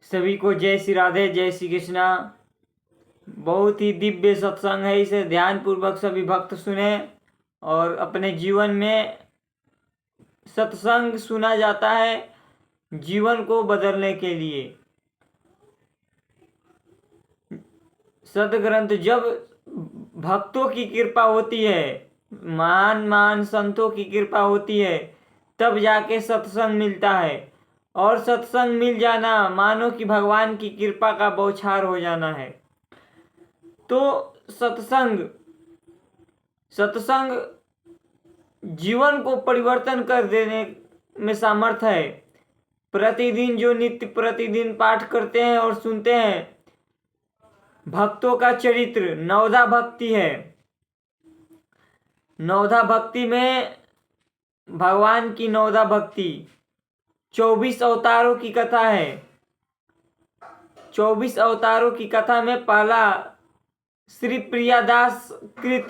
सभी को जय श्री राधे, जय श्री कृष्णा। बहुत ही दिव्य सत्संग है, इसे ध्यान पूर्वक सभी भक्त सुने और अपने जीवन में सत्संग सुना जाता है जीवन को बदलने के लिए। सदग्रंथ जब भक्तों की कृपा होती है, महान महान संतों की कृपा होती है, तब जाके सत्संग मिलता है। और सत्संग मिल जाना मानो कि भगवान की कृपा का बौछार हो जाना है। तो सत्संग जीवन को परिवर्तन कर देने में सामर्थ है। प्रतिदिन जो नित्य प्रतिदिन पाठ करते हैं और सुनते हैं, भक्तों का चरित्र नवधा भक्ति है। नवधा भक्ति में भगवान की नवधा भक्ति 24 अवतारों की कथा है। 24 अवतारों की कथा में पहला श्री प्रियादास कृत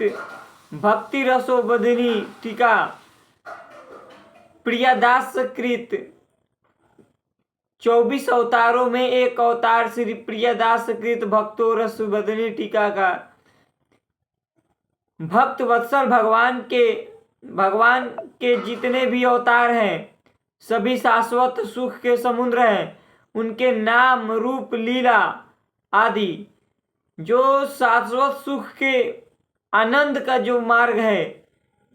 भक्ति रसोबधिनी टीका, प्रियादास कृत 24 अवतारों में एक अवतार श्री प्रियादास कृत भक्तो रसोबधिनी टीका का भक्त वत्सल भगवान के जितने भी अवतार हैं सभी शाश्वत सुख के समुद्र हैं। उनके नाम रूप लीला आदि जो शाश्वत सुख के आनंद का जो मार्ग है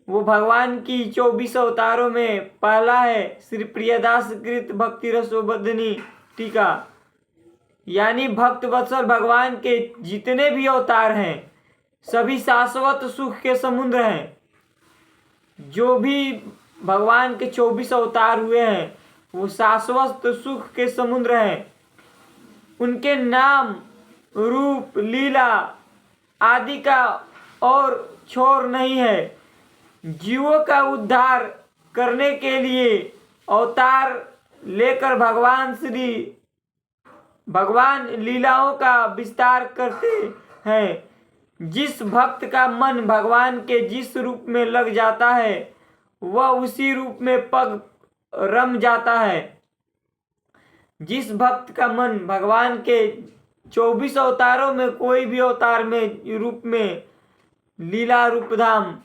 वो भगवान की 24 अवतारों में पहला है श्री प्रियदास कृत भक्ति रसोबधिनी टीका। यानी भक्त वत्सल भगवान के जितने भी अवतार हैं सभी शाश्वत सुख के समुद्र हैं। जो भी भगवान के 24 अवतार हुए हैं वो शाश्वत सुख के समुद्र हैं। उनके नाम रूप लीला आदि का और छोर नहीं है। जीवों का उद्धार करने के लिए अवतार लेकर भगवान लीलाओं का विस्तार करते हैं। जिस भक्त का मन भगवान के जिस रूप में लग जाता है वह उसी रूप में पग रम जाता है। जिस भक्त का मन भगवान के 24 अवतारों में कोई भी अवतार में रूप में लीला रूप धाम,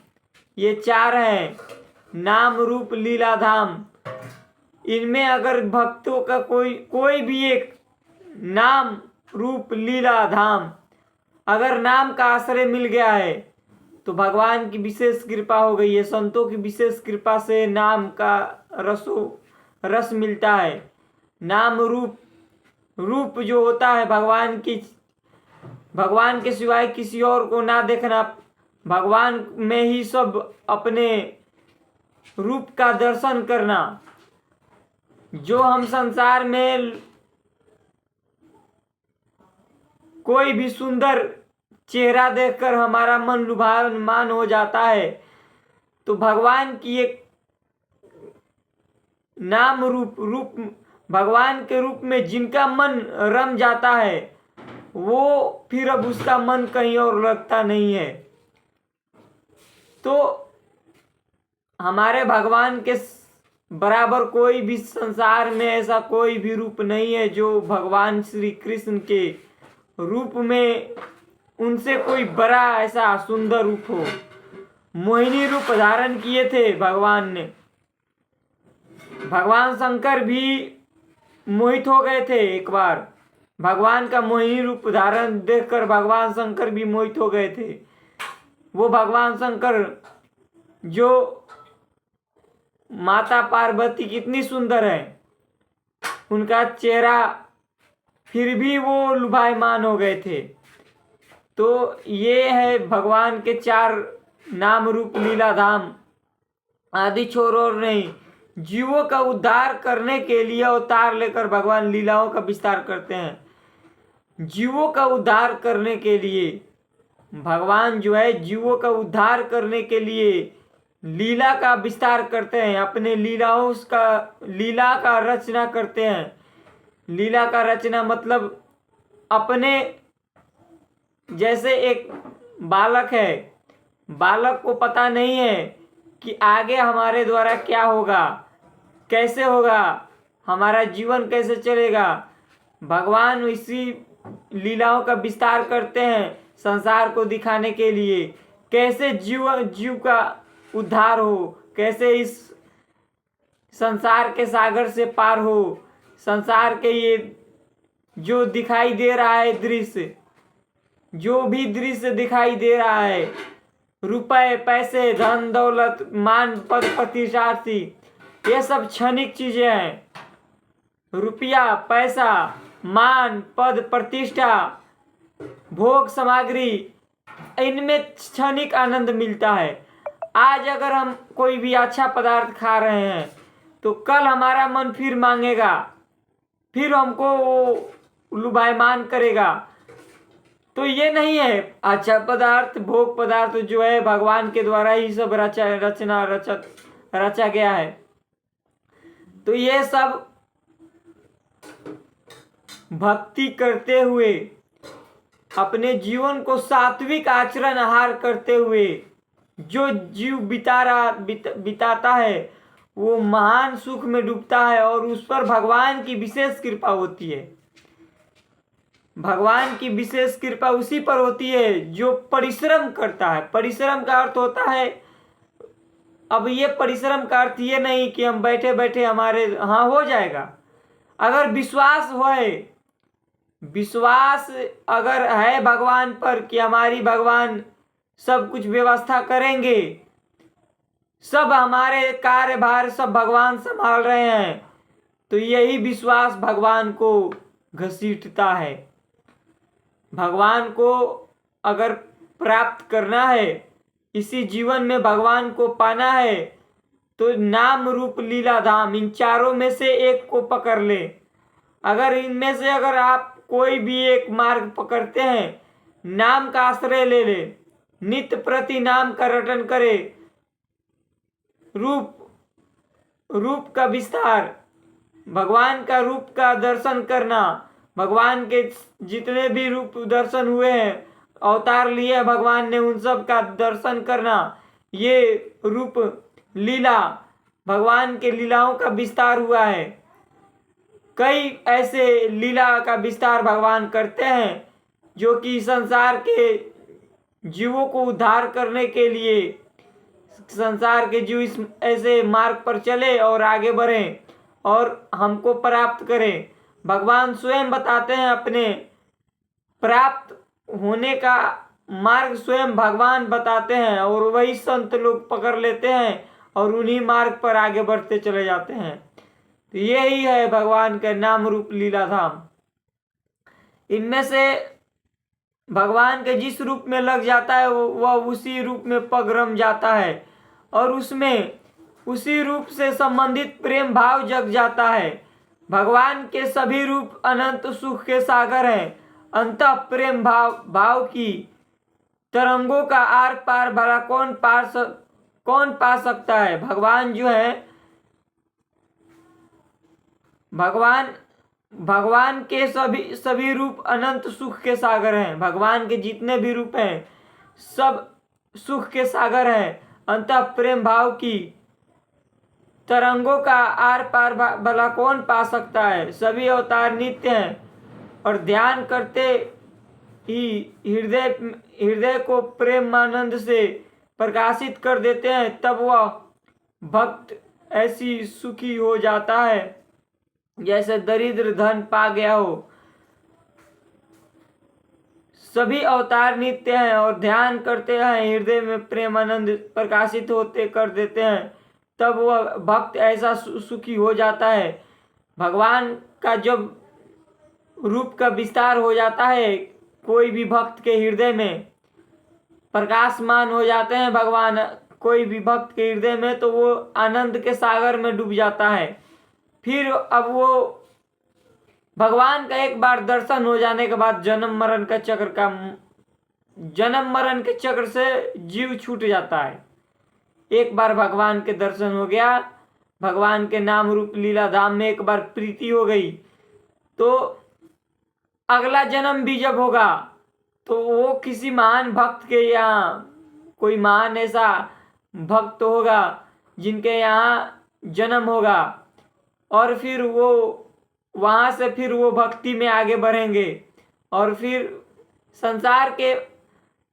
ये 4 हैं, नाम रूप लीला धाम। इनमें अगर भक्तों का कोई भी एक नाम रूप लीला धाम अगर नाम का आश्रय मिल गया है तो भगवान की विशेष कृपा हो गई है। संतों की विशेष कृपा से नाम का रस मिलता है। नाम रूप जो होता है भगवान के सिवाय किसी और को ना देखना, भगवान में ही सब अपने रूप का दर्शन करना। जो हम संसार में कोई भी सुंदर चेहरा देखकर हमारा मन लुभावन हो जाता है, तो भगवान की एक नाम रूप भगवान के रूप में जिनका मन रम जाता है वो फिर अब उसका मन कहीं और लगता नहीं है। तो हमारे भगवान के बराबर कोई भी संसार में ऐसा कोई भी रूप नहीं है जो भगवान श्री कृष्ण के रूप में उनसे कोई बड़ा ऐसा सुंदर रूप हो। मोहिनी रूप धारण किए थे भगवान ने। भगवान शंकर भी मोहित हो गए थे। एक बार भगवान का मोहिनी रूप धारण देखकर भगवान शंकर भी मोहित हो गए थे। वो भगवान शंकर जो माता पार्वती कितनी सुंदर है, उनका चेहरा फिर भी वो लुभायमान हो गए थे। तो ये है भगवान के 4 नाम रूप लीला धाम आदि छोर और नहीं। जीवों का उद्धार करने के लिए अवतार लेकर भगवान लीलाओं का विस्तार करते हैं। जीवों का उद्धार करने के लिए भगवान जो है जीवों का उद्धार करने के लिए लीला का विस्तार करते हैं। अपने लीला का रचना करते हैं। लीला का रचना मतलब अपने जैसे एक बालक है, बालक को पता नहीं है कि आगे हमारे द्वारा क्या होगा, कैसे होगा, हमारा जीवन कैसे चलेगा। भगवान इसी लीलाओं का विस्तार करते हैं संसार को दिखाने के लिए, कैसे जीव का उद्धार हो, कैसे इस संसार के सागर से पार हो। संसार के ये जो दिखाई दे रहा है दृश्य, जो भी दृश्य दिखाई दे रहा है, रुपए पैसे धन दौलत मान पद प्रतिष्ठा, ये सब क्षणिक चीजें हैं। रुपया पैसा मान पद प्रतिष्ठा भोग सामग्री, इनमें क्षणिक आनंद मिलता है। आज अगर हम कोई भी अच्छा पदार्थ खा रहे हैं तो कल हमारा मन फिर मांगेगा, फिर हमको वो लुभायमान करेगा। तो ये नहीं है। अच्छा पदार्थ भोग पदार्थ जो है भगवान के द्वारा ही सब रचा गया है। तो ये सब भक्ति करते हुए अपने जीवन को सात्विक आचरण आहार करते हुए जो जीव बिताता है वो महान सुख में डूबता है और उस पर भगवान की विशेष कृपा होती है। भगवान की विशेष कृपा उसी पर होती है जो परिश्रम करता है। परिश्रम का अर्थ होता है, अब ये परिश्रम का अर्थ ये नहीं कि हम बैठे बैठे हमारे हाँ हो जाएगा। अगर विश्वास अगर है भगवान पर कि हमारी भगवान सब कुछ व्यवस्था करेंगे, सब हमारे कार्यभार सब भगवान संभाल रहे हैं, तो यही विश्वास भगवान को घसीटता है। भगवान को अगर प्राप्त करना है, इसी जीवन में भगवान को पाना है, तो नाम रूप लीला धाम इन चारों में से एक को पकड़ ले। अगर इनमें से अगर आप कोई भी एक मार्ग पकड़ते हैं, नाम का आश्रय ले ले, नित्य प्रति नाम का रटन करे, रूप का विस्तार, भगवान का रूप का दर्शन करना, भगवान के जितने भी रूप दर्शन हुए हैं, अवतार लिए भगवान ने, उन सब का दर्शन करना, ये रूप लीला भगवान के लीलाओं का विस्तार हुआ है। कई ऐसे लीला का विस्तार भगवान करते हैं जो कि संसार के जीवों को उद्धार करने के लिए संसार के जीव इस ऐसे मार्ग पर चले और आगे बढ़ें और हमको प्राप्त करें। भगवान स्वयं बताते हैं, अपने प्राप्त होने का मार्ग स्वयं भगवान बताते हैं और वही संत लोग पकड़ लेते हैं और उन्हीं मार्ग पर आगे बढ़ते चले जाते हैं। तो यही है भगवान का नाम रूप लीला धाम। इनमें से भगवान के जिस रूप में लग जाता है वह उसी रूप में पग रम जाता है और उसमें उसी रूप से संबंधित प्रेम भाव जग जाता है। भगवान के सभी रूप अनंत सुख के सागर हैं। अंतः प्रेम भाव की तरंगों का आर पार भला कौन पा सकता है। भगवान जो है, भगवान के सभी रूप अनंत सुख के सागर हैं। भगवान के जितने भी रूप हैं सब सुख के सागर हैं। अंतः प्रेम भाव की तरंगों का आर पार भला कौन पा सकता है। सभी अवतार नित्य हैं और ध्यान करते ही हृदय को प्रेमानंद से प्रकाशित कर देते हैं। तब वह भक्त ऐसी सुखी हो जाता है जैसे दरिद्र धन पा गया हो। सभी अवतार नित्य हैं और ध्यान करते हैं हृदय में प्रेमानंद प्रकाशित होते कर देते हैं। तब वह भक्त ऐसा सुखी हो जाता है। भगवान का जब रूप का विस्तार हो जाता है कोई भी भक्त के हृदय में, प्रकाशमान हो जाते हैं भगवान कोई भी भक्त के हृदय में, तो वो आनंद के सागर में डूब जाता है। फिर अब वो भगवान का एक बार दर्शन हो जाने के बाद जन्म मरण के चक्र से जीव छूट जाता है। एक बार भगवान के दर्शन हो गया, भगवान के नाम रूप लीला धाम में एक बार प्रीति हो गई, तो अगला जन्म भी जब होगा तो वो किसी महान भक्त के यहाँ, कोई महान ऐसा भक्त होगा जिनके यहाँ जन्म होगा और फिर वो वहाँ से फिर वो भक्ति में आगे बढ़ेंगे और फिर संसार के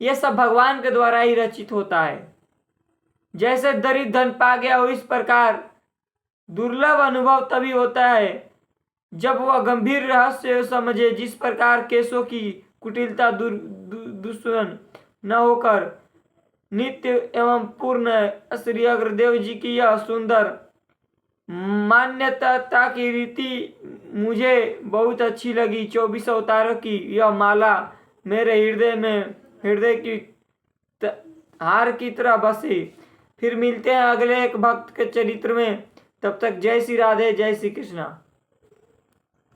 ये सब भगवान के द्वारा ही रचित होता है। जैसे दरिद्र धन पा गया हो, इस प्रकार दुर्लभ अनुभव तभी होता है जब वह गंभीर रहस्य समझे, जिस प्रकार केशों की कुटिलता दुष्मन न होकर नित्य एवं पूर्ण श्री अग्रदेव जी की यह सुंदर मान्यता की रीति मुझे बहुत अच्छी लगी। 24 अवतारों की यह माला मेरे हृदय की हार की तरह बसी। फिर मिलते हैं अगले एक भक्त के चरित्र में। तब तक जय श्री राधे, जय श्री कृष्णा।